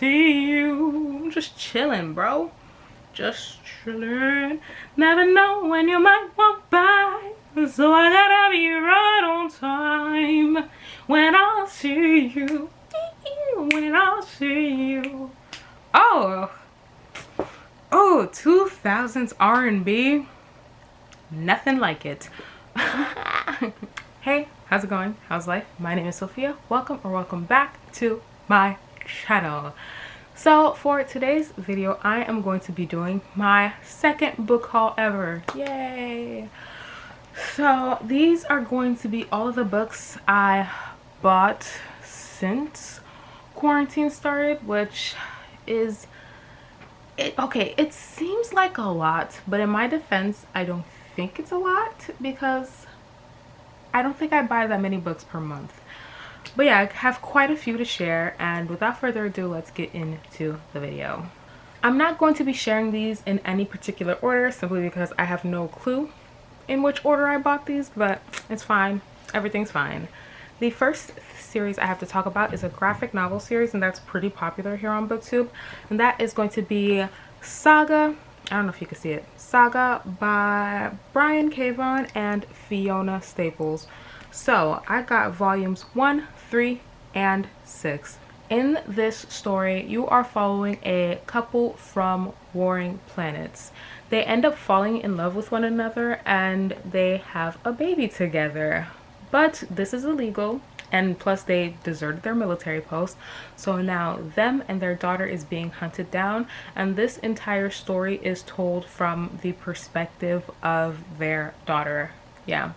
see you. Just chilling, bro. Just chilling. Never know when you might walk by, so I gotta be right on time when I see you. When I see you. Oh, 2000s R&B. Nothing like it. Hey, how's it going? How's life? My name is Sophia. Welcome back to my channel. So for today's video, I am going to be doing my second book haul ever. Yay! So these are going to be all of the books I bought since quarantine started, which is okay, it seems like a lot, but in my defense, I don't think it's a lot because I don't think I buy that many books per month. But yeah, I have quite a few to share, and without further ado, let's get into the video. I'm not going to be sharing these in any particular order simply because I have no clue in which order I bought these, but it's fine. Everything's fine. The first series I have to talk about is a graphic novel series, and that's pretty popular here on BookTube, and that is going to be Saga. I don't know if you can see it. Saga by Brian K. Vaughan and Fiona Staples. So I got volumes 1, 3, and 6. In this story, you are following a couple from warring planets. They end up falling in love with one another and they have a baby together. But this is illegal, and plus they deserted their military post, so now them and their daughter is being hunted down, and this entire story is told from the perspective of their daughter. Yeah.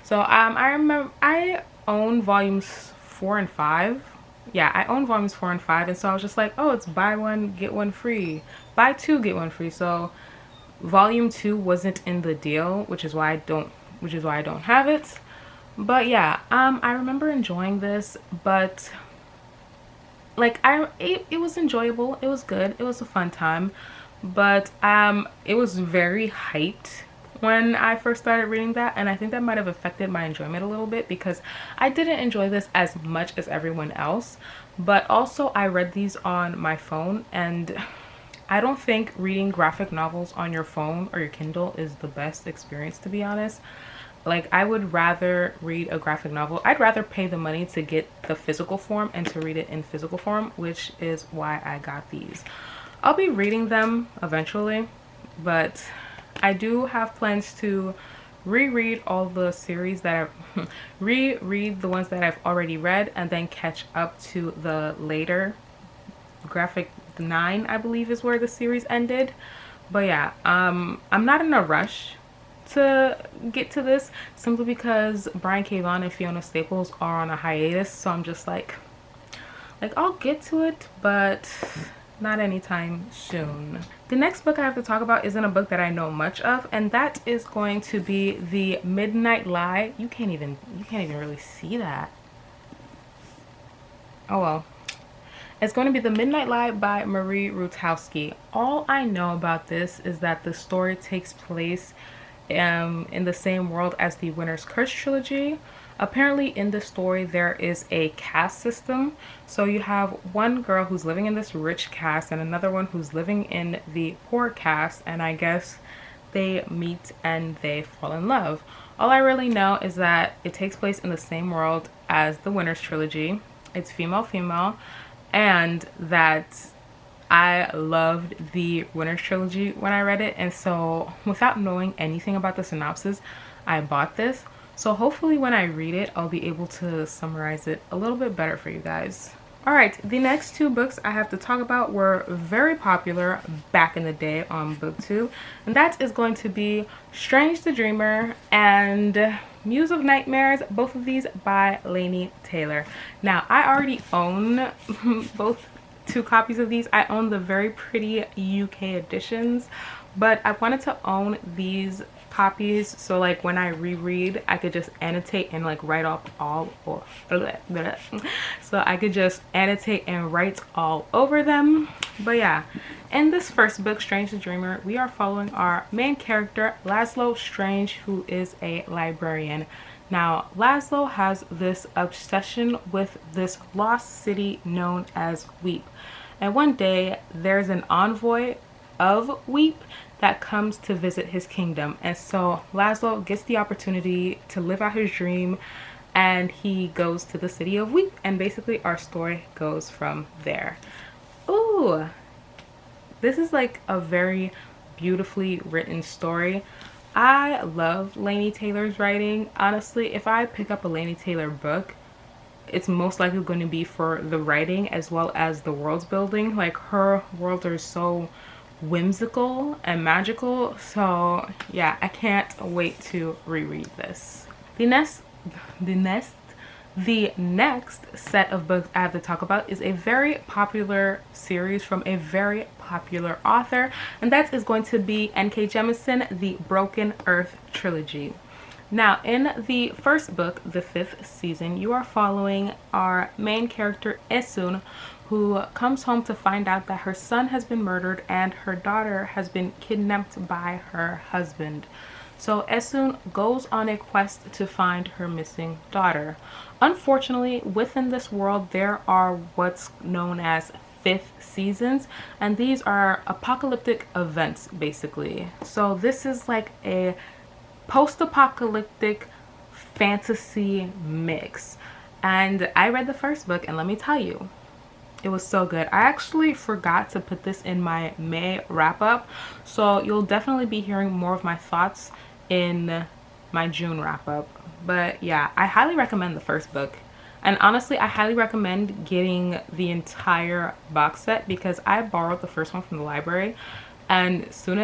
So I remember I own volumes 4 and 5. Yeah, I own volumes 4 and 5, and so I was just like, oh, it's buy one get one free, buy two get one free. So volume 2 wasn't in the deal, which is why I don't have it. But yeah, I remember enjoying this, but like it was enjoyable. It was good. It was a fun time, but it was very hyped when I first started reading that, and I think that might have affected my enjoyment a little bit because I didn't enjoy this as much as everyone else. But also I read these on my phone, and I don't think reading graphic novels on your phone or your Kindle is the best experience, to be honest. Like, I would rather read a graphic novel. I'd rather pay the money to get the physical form and to read it in physical form, which is why I got these. I'll be reading them eventually, but I do have plans to reread all the series that I've reread the ones that I've already read, and then catch up to the later graphic 9, I believe is where the series ended. But yeah, I'm not in a rush to get to this simply because Brian K. Vaughan and Fiona Staples are on a hiatus, so I'm just like I'll get to it, but not anytime soon. The next book I have to talk about isn't a book that I know much of, and that is going to be The Midnight Lie. You can't even really see that. Oh well. It's going to be The Midnight Lie by Marie Rutowski. All I know about this is that the story takes place in the same world as the Winter's Curse trilogy. Apparently in the story there is a caste system, so you have one girl who's living in this rich caste and another one who's living in the poor caste, and I guess they meet and they fall in love. All I really know is that it takes place in the same world as the Winter's trilogy. It's female, and that I loved the Winter's trilogy when I read it, and so without knowing anything about the synopsis, I bought this. So hopefully when I read it, I'll be able to summarize it a little bit better for you guys. Alright, the next two books I have to talk about were very popular back in the day on BookTube, and that is going to be Strange the Dreamer and Muse of Nightmares, both of these by Laini Taylor. Now, I already own both two copies of these. I own the very pretty UK editions, but I wanted to own these copies so like when I reread I could just annotate and like write off all, or so I could just annotate and write all over them. But yeah, in this first book, Strange the Dreamer, we are following our main character Laszlo Strange, who is a librarian. Now, Laszlo has this obsession with this lost city known as Weep. and one day there's an envoy of Weep that comes to visit his kingdom. And so Laszlo gets the opportunity to live out his dream, and he goes to the city of Weep, and basically our story goes from there. Ooh, this is like a very beautifully written story. I love Laini Taylor's writing. Honestly, if I pick up a Laini Taylor book, it's most likely going to be for the writing as well as the world building. Like, her worlds are so whimsical and magical. So yeah, I can't wait to reread this. The next set of books I have to talk about is a very popular series from a very popular author, and that is going to be N.K. Jemisin, the Broken Earth trilogy. Now, in the first book, the 5th season, you are following our main character Esun, who comes home to find out that her son has been murdered and her daughter has been kidnapped by her husband. So Esun goes on a quest to find her missing daughter. Unfortunately, within this world, there are what's known as 5th seasons, and these are apocalyptic events, basically. So this is like a post-apocalyptic fantasy mix. And I read the first book, and let me tell you, it was so good. I actually forgot to put this in my May wrap-up, so you'll definitely be hearing more of my thoughts in my June wrap-up. But yeah, I highly recommend the first book. And honestly, I highly recommend getting the entire box set, because I borrowed the first one from the library, and as soon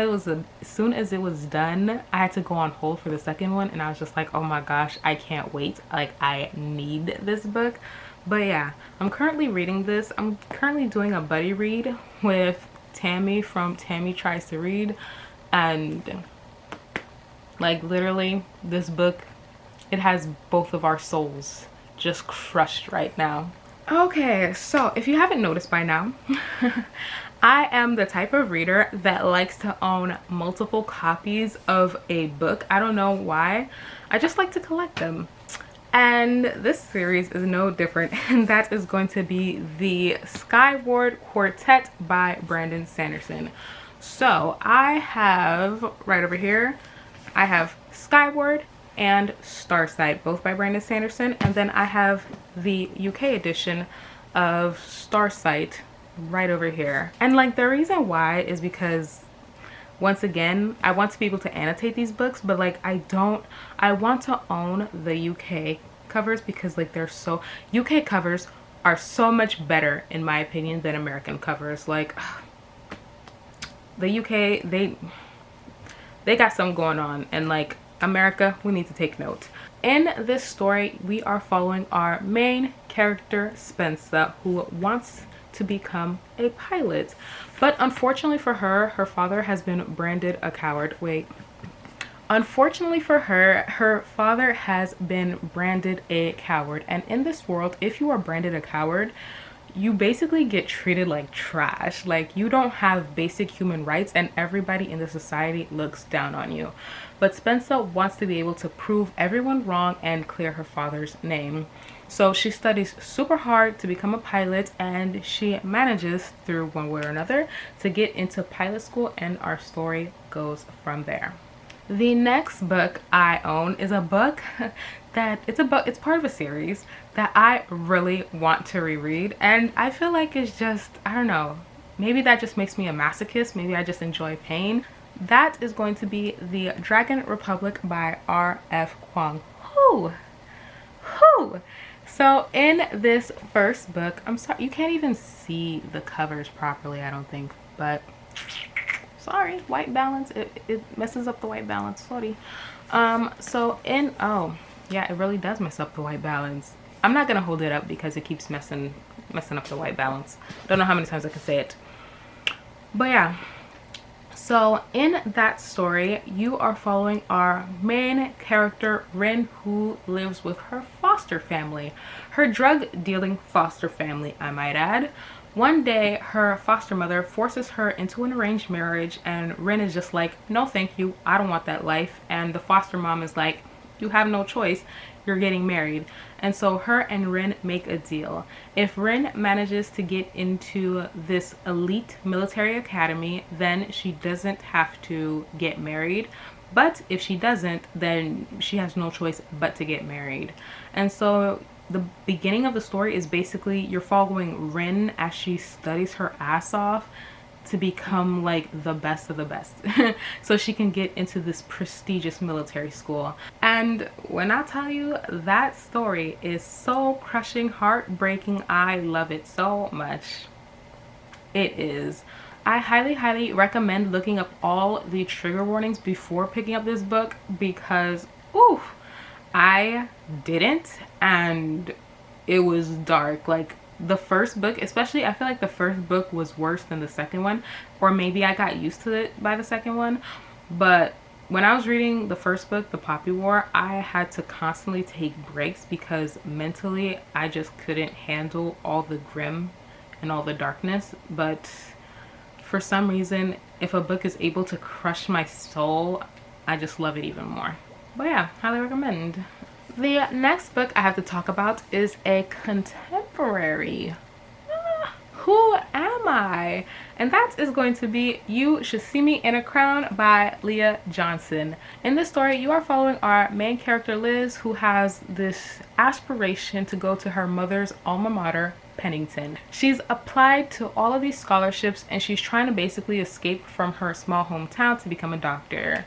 as it was done, I had to go on hold for the second one, and I was just like, oh my gosh, I can't wait. Like, I need this book. But yeah, I'm currently reading this. I'm currently doing a buddy read with Tammy from Tammy Tries to Read, and like, literally, this book, it has both of our souls just crushed right now. Okay, so if you haven't noticed by now, I am the type of reader that likes to own multiple copies of a book. I don't know why. I just like to collect them. And this series is no different, and that is going to be the Skyward Quartet by Brandon Sanderson. So I have, right over here, I have Skyward and Starsight, both by Brandon Sanderson, and then I have the UK edition of Starsight right over here. And like, the reason why is because, once again, I want to be able to annotate these books, but like, I want to own the UK covers, because like, UK covers are so much better in my opinion than American covers. Like, the UK, they got something going on, and like, America, we need to take note. In this story, we are following our main character, Spencer, who wants to become a pilot, but unfortunately for her, her father has been branded a coward. Unfortunately for her, her father has been branded a coward, and in this world, if you are branded a coward, you basically get treated like trash. Like, you don't have basic human rights, and everybody in the society looks down on you. But Spencer wants to be able to prove everyone wrong and clear her father's name. So she studies super hard to become a pilot, and she manages, through one way or another, to get into pilot school, and our story goes from there. The next book I own is a book that it's part of a series that I really want to reread, and I feel like it's just, I don't know, maybe that just makes me a masochist, maybe I just enjoy pain. That is going to be The Dragon Republic by R.F. Kuang. So in this first book, I'm sorry, you can't even see the covers properly, I don't think, but sorry, white balance, it messes up the white balance, sorry. Oh yeah, it really does mess up the white balance. I'm not gonna hold it up because it keeps messing up the white balance. Don't know how many times I can say it, but yeah. So in that story, you are following our main character, Rin, who lives with her foster family, her drug dealing foster family, I might add. One day, her foster mother forces her into an arranged marriage, and Rin is just like, no thank you, I don't want that life. And the foster mom is like, you have no choice, you're getting married. And so her and Rin make a deal. If Rin manages to get into this elite military academy, then she doesn't have to get married. But if she doesn't, then she has no choice but to get married. And so the beginning of the story is basically you're following Rin as she studies her ass off to become like the best of the best so she can get into this prestigious military school. And when I tell you, that story is so crushing, heartbreaking, I love it so much. It is. I highly recommend looking up all the trigger warnings before picking up this book, because oof, I didn't, and it was dark. Like the first book especially, I feel like the first book was worse than the second one, or maybe I got used to it by the second one. But when I was reading the first book, The Poppy War, I had to constantly take breaks because mentally I just couldn't handle all the grim and all the darkness. But for some reason, if a book is able to crush my soul, I just love it even more. But yeah, highly recommend. The next book I have to talk about is a contemporary. Who am I? And that is going to be You Should See Me in a Crown by Leah Johnson. In this story, you are following our main character Liz, who has this aspiration to go to her mother's alma mater, Pennington. She's applied to all of these scholarships and she's trying to basically escape from her small hometown to become a doctor.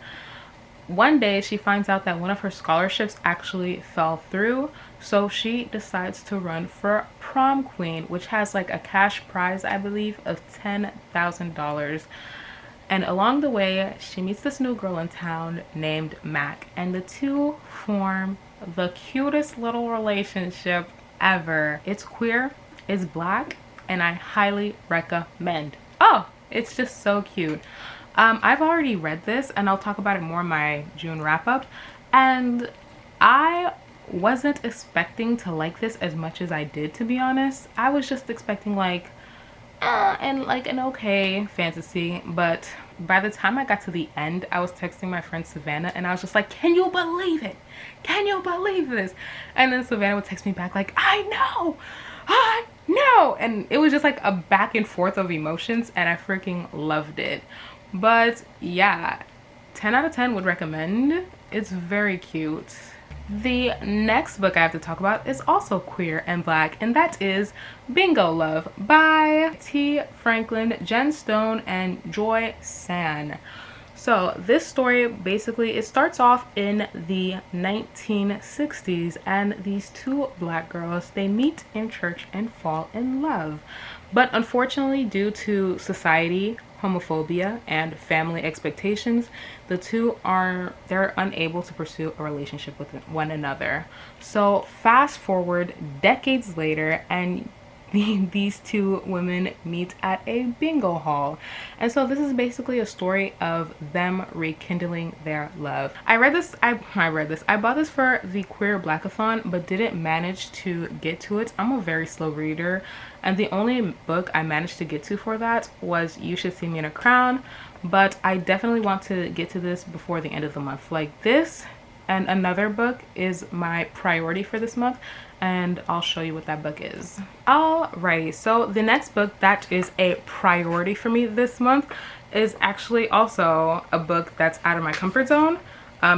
One day she finds out that one of her scholarships actually fell through, so she decides to run for prom queen, which has like a cash prize, I believe, of $10,000. And along the way she meets this new girl in town named Mac, and the two form the cutest little relationship ever. It's queer, it's black, and I highly recommend. Oh, it's just so cute. I've already read this and I'll talk about it more in my June wrap up, and I wasn't expecting to like this as much as I did, to be honest. I was just expecting like and like an okay fantasy, but by the time I got to the end, I was texting my friend Savannah and I was just like, can you believe it? Can you believe this? And then Savannah would text me back like, I know, and it was just like a back and forth of emotions, and I freaking loved it. But yeah, 10 out of 10 would recommend. It's very cute. The next book I have to talk about is also queer and black, and that is Bingo Love by T. Franklin, Jen Stone, and Joy San. So this story basically, it starts off in the 1960s, and these two black girls, they meet in church and fall in love. But unfortunately, due to society, homophobia, and family expectations, the two they're unable to pursue a relationship with one another. So fast forward decades later, and these two women meet at a bingo hall, and so this is basically a story of them rekindling their love. I bought this for the Queer Blackathon but didn't manage to get to it. I'm a very slow reader, and the only book I managed to get to for that was You Should See Me in a Crown, but I definitely want to get to this before the end of the month. Like, this and another book is my priority for this month, and I'll show you what that book is. Alrighty, so the next book that is a priority for me this month is actually also a book that's out of my comfort zone,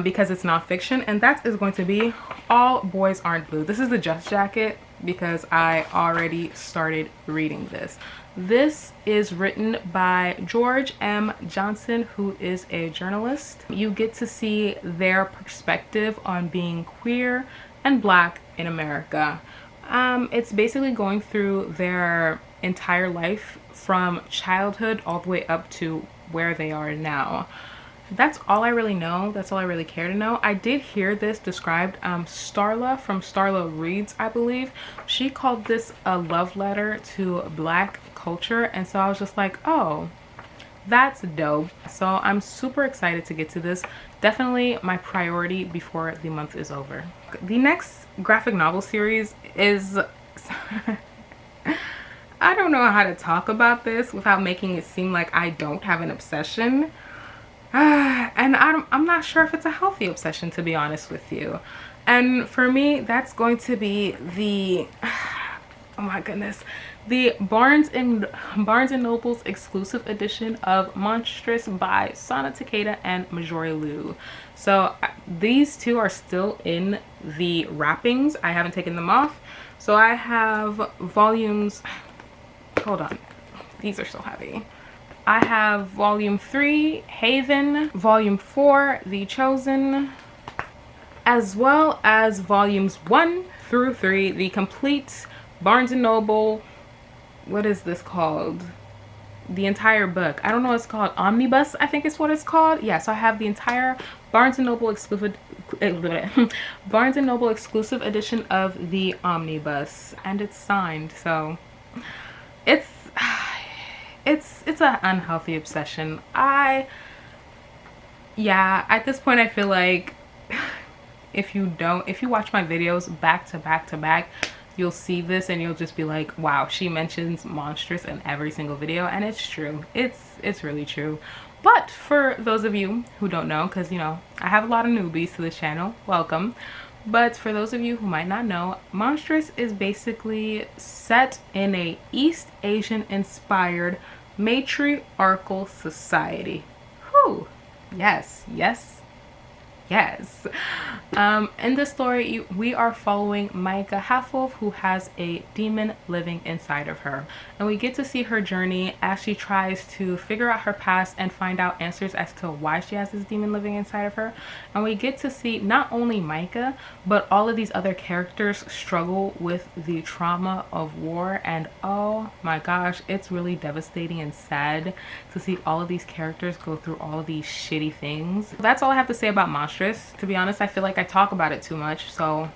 because it's nonfiction, and that is going to be All Boys Aren't Blue. This is the Just Jacket because I already started reading this. This is written by George M. Johnson, who is a journalist. You get to see their perspective on being queer and black in America. It's basically going through their entire life from childhood all the way up to where they are now. That's all I really know. That's all I really care to know. I did hear this described. Starla from Starla Reads, I believe, she called this a love letter to black culture, and so I was just like, oh, that's dope. So I'm super excited to get to this. Definitely my priority before the month is over. The next graphic novel series is I don't know how to talk about this without making it seem like I don't have an obsession. And I'm not sure if it's a healthy obsession, to be honest with you. And for me, that's going to be the, oh my goodness, the Barnes and Noble's exclusive edition of Monstrous by Sana Takeda and Majori Lu. So these two are still in the wrappings. I haven't taken them off. So I have volumes, hold on, these are so heavy. I have volume 3, Haven, volume 4, The Chosen, as well as volumes 1 through 3, the complete Barnes & Noble, what is this called? The entire book. I don't know what it's called. Omnibus, I think is what it's called. Yeah, so I have the entire Barnes & Noble exclusive Barnes & Noble exclusive edition of the Omnibus, and it's signed. So it's an unhealthy obsession. Yeah, at this point I feel like if you watch my videos back to back to back, you'll see this and you'll just be like, wow, she mentions Monstrous in every single video. And it's true. It's really true. But for those of you who don't know, because you know I have a lot of newbies to this channel, welcome. But for those of you who might not know, Monstrous is basically set in a East Asian inspired matriarchal society. Whew. Yes, yes, yes. In this story, we are following Maika Halfwolf, who has a demon living inside of her. And we get to see her journey as she tries to figure out her past and find out answers as to why she has this demon living inside of her. And we get to see not only Maika, but all of these other characters struggle with the trauma of war. And oh my gosh, it's really devastating and sad to see all of these characters go through all of these shitty things. That's all I have to say about Monstrous. To be honest, I feel like I talk about it too much, so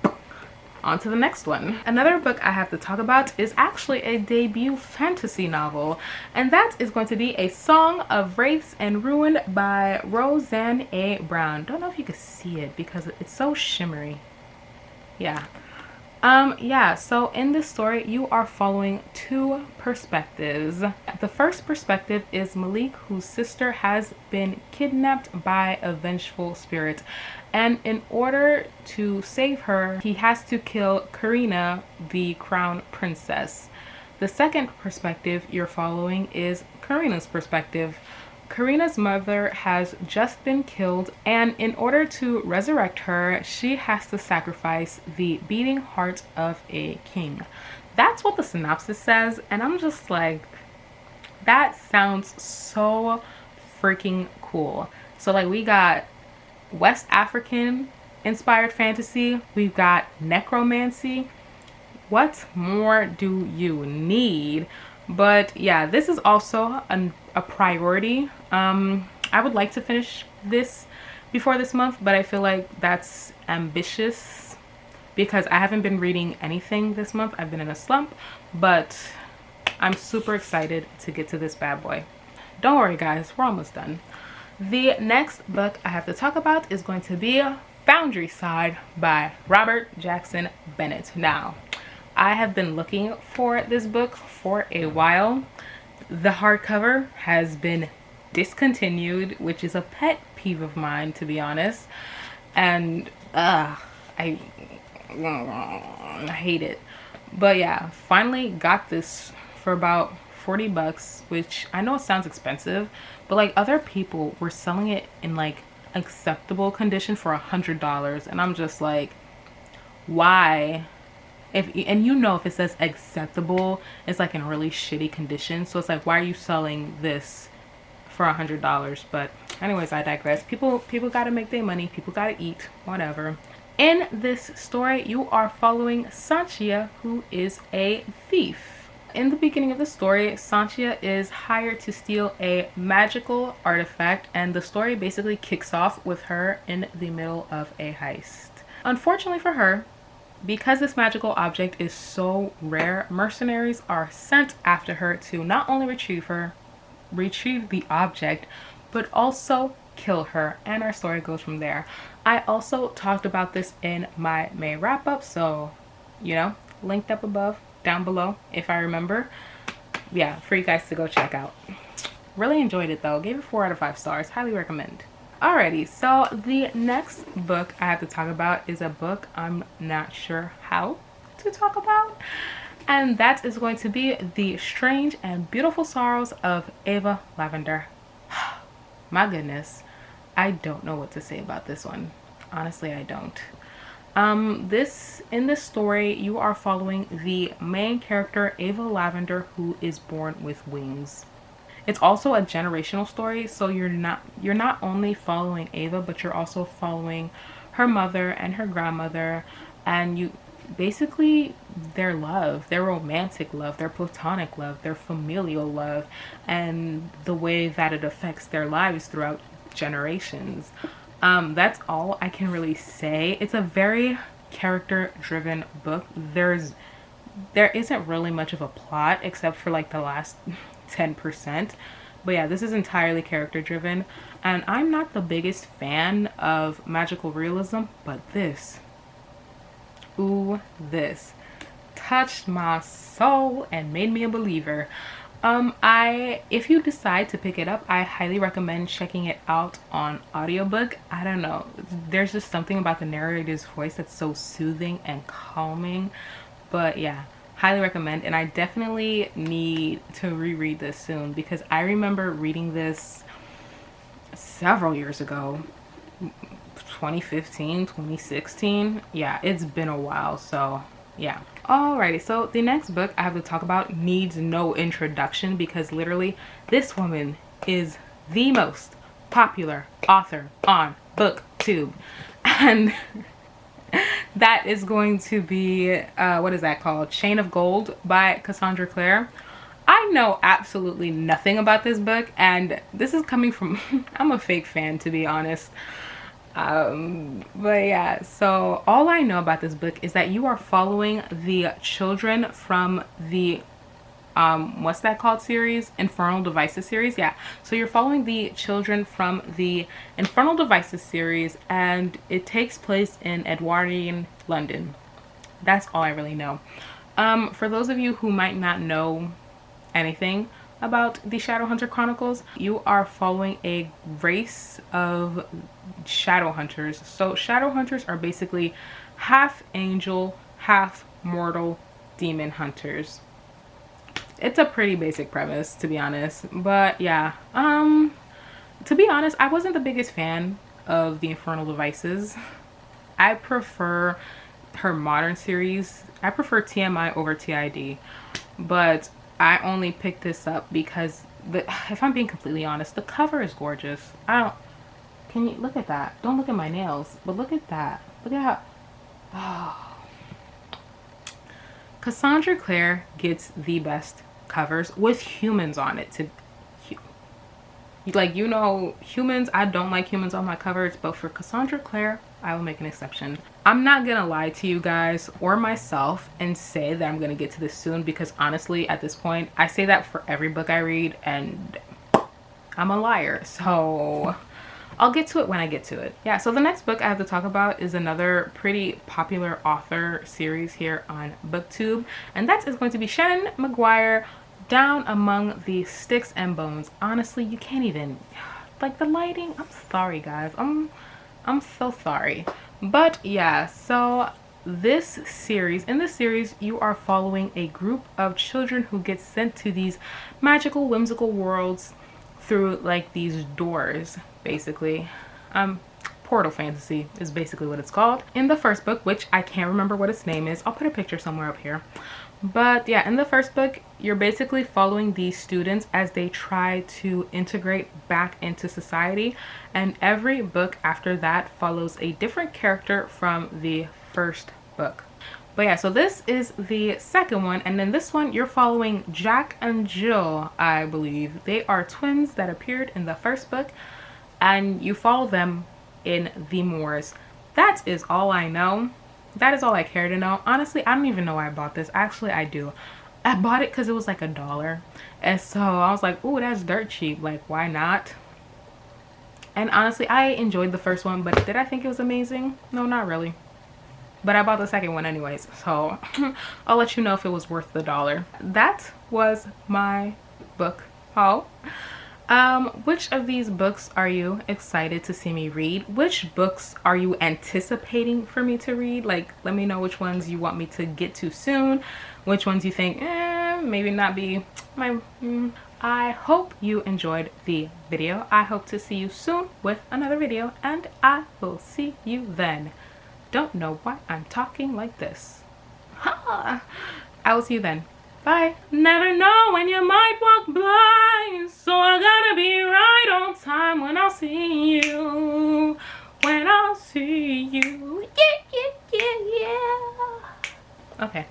on to the next one. Another book I have to talk about is actually a debut fantasy novel, and that is going to be A Song of Wraiths and Ruin by Roseanne A. Brown. Don't know if you can see it because it's so shimmery. Yeah, so in this story you are following two perspectives. The first perspective is Malik, whose sister has been kidnapped by a vengeful spirit, and in order to save her he has to kill Karina, the crown princess. The second perspective you're following is Karina's perspective. Karina's mother has just been killed, and in order to resurrect her, she has to sacrifice the beating heart of a king. That's what the synopsis says, and I'm just like, that sounds so freaking cool. So like, we got West African inspired fantasy, we've got necromancy. What more do you need? But yeah, this is also a priority. I would like to finish this before this month, but I feel like that's ambitious because I haven't been reading anything this month. I've been in a slump, but I'm super excited to get to this bad boy. Don't worry guys, we're almost done. The next book I have to talk about is going to be Foundryside by Robert Jackson Bennett. Now, I have been looking for this book for a while. The hardcover has been discontinued, which is a pet peeve of mine, to be honest. And I hate it. But yeah, finally got this for about 40 bucks, which I know it sounds expensive, but like other people were selling it in like acceptable condition for $100, and I'm just like, why? And you know, if it says acceptable, it's like in really shitty condition. So it's like, why are you selling this for $100? But anyways, I digress. People gotta make their money. People gotta eat, whatever. In this story, you are following Sanchia, who is a thief. In the beginning of the story, Sanchia is hired to steal a magical artifact, and the story basically kicks off with her in the middle of a heist. Unfortunately for her, because this magical object is so rare, mercenaries are sent after her to not only retrieve the object, but also kill her, and our story goes from there. I also talked about this in my May wrap-up, so you know, linked up above, down below if I remember. Yeah, for you guys to go check out. Really enjoyed it though. Gave it 4 out of 5 stars. Highly recommend. Alrighty, so the next book I have to talk about is a book I'm not sure how to talk about, and that is going to be The Strange and Beautiful Sorrows of Ava Lavender. My goodness, I don't know what to say about this one. Honestly, I don't. In this story, you are following the main character, Ava Lavender, who is born with wings. It's also a generational story, so you're not only following Ava, but you're also following her mother and her grandmother, and you basically their love, their romantic love, their platonic love, their familial love, and the way that it affects their lives throughout generations. That's all I can really say. It's a very character driven book. There isn't really much of a plot except for like the last 10%. But yeah, this is entirely character driven, and I'm not the biggest fan of magical realism, but this touched my soul and made me a believer. If you decide to pick it up, I highly recommend checking it out on audiobook. I don't know, there's just something about the narrator's voice that's so soothing and calming. But yeah, highly recommend, and I definitely need to reread this soon because I remember reading this several years ago, 2015, 2016. Yeah, it's been a while, so yeah. Alrighty, so the next book I have to talk about needs no introduction because literally this woman is the most popular author on BookTube, and that is going to be what is that called? Chain of Gold by Cassandra Clare. I know absolutely nothing about this book, and this is coming from I'm a fake fan, to be honest. But yeah, so all I know about this book is that you are following the children from the what's that called series? Infernal Devices series. Yeah, so you're following the children from the Infernal Devices series, and it takes place in Edwardian London. That's all I really know. For those of you who might not know anything about the Shadowhunter Chronicles, you are following a race of Shadowhunters. So Shadowhunters are basically half angel, half mortal demon hunters. It's a pretty basic premise, to be honest. But yeah, to be honest, I wasn't the biggest fan of the Infernal Devices. I prefer her modern series. I prefer TMI over TID, but I only picked this up because if I'm being completely honest, the cover is gorgeous. Can you look at that? Don't look at my nails, but look at that. Look at how, Cassandra Clare gets the best covers with humans on it. Like, you know, humans, I don't like humans on my covers, but for Cassandra Clare, I will make an exception. I'm not gonna lie to you guys or myself and say that I'm gonna get to this soon, because honestly, at this point, I say that for every book I read, and I'm a liar. So I'll get to it when I get to it. Yeah, so the next book I have to talk about is another pretty popular author series here on BookTube, and that is going to be Seanan McGuire, Down Among the Sticks and Bones. Honestly, you can't even, like, the lighting, I'm sorry guys, I'm so sorry. But yeah, so in this series you are following a group of children who get sent to these magical, whimsical worlds through like these doors, basically. Portal fantasy is basically what it's called. In the first book, which I can't remember what its name is, I'll put a picture somewhere up here. But yeah, in the first book, you're basically following these students as they try to integrate back into society, and every book after that follows a different character from the first book. But yeah, so this is the second one, and then this one you're following Jack and Jill, I believe. They are twins that appeared in the first book, and you follow them in the moors. That is all I know. That is all I care to know. Honestly, I don't even know why I bought this. Actually, I do. I bought it because it was like $1, and so I was like, ooh, that's dirt cheap, like why not? And honestly, I enjoyed the first one, but did I think it was amazing? No, not really. But I bought the second one anyways, so I'll let you know if it was worth the $1. That was my book haul. Which of these books are you excited to see me read? Which books are you anticipating for me to read? Like, let me know which ones you want me to get to soon, which ones you think maybe not be my I hope you enjoyed the video. I hope to see you soon with another video, and I will see you then. Don't know why I'm talking like this. I will see you then. Bye. Never know when you might walk by, so I gotta be right on time when I'll see you. When I'll see you. Yeah, yeah, yeah, yeah. Okay.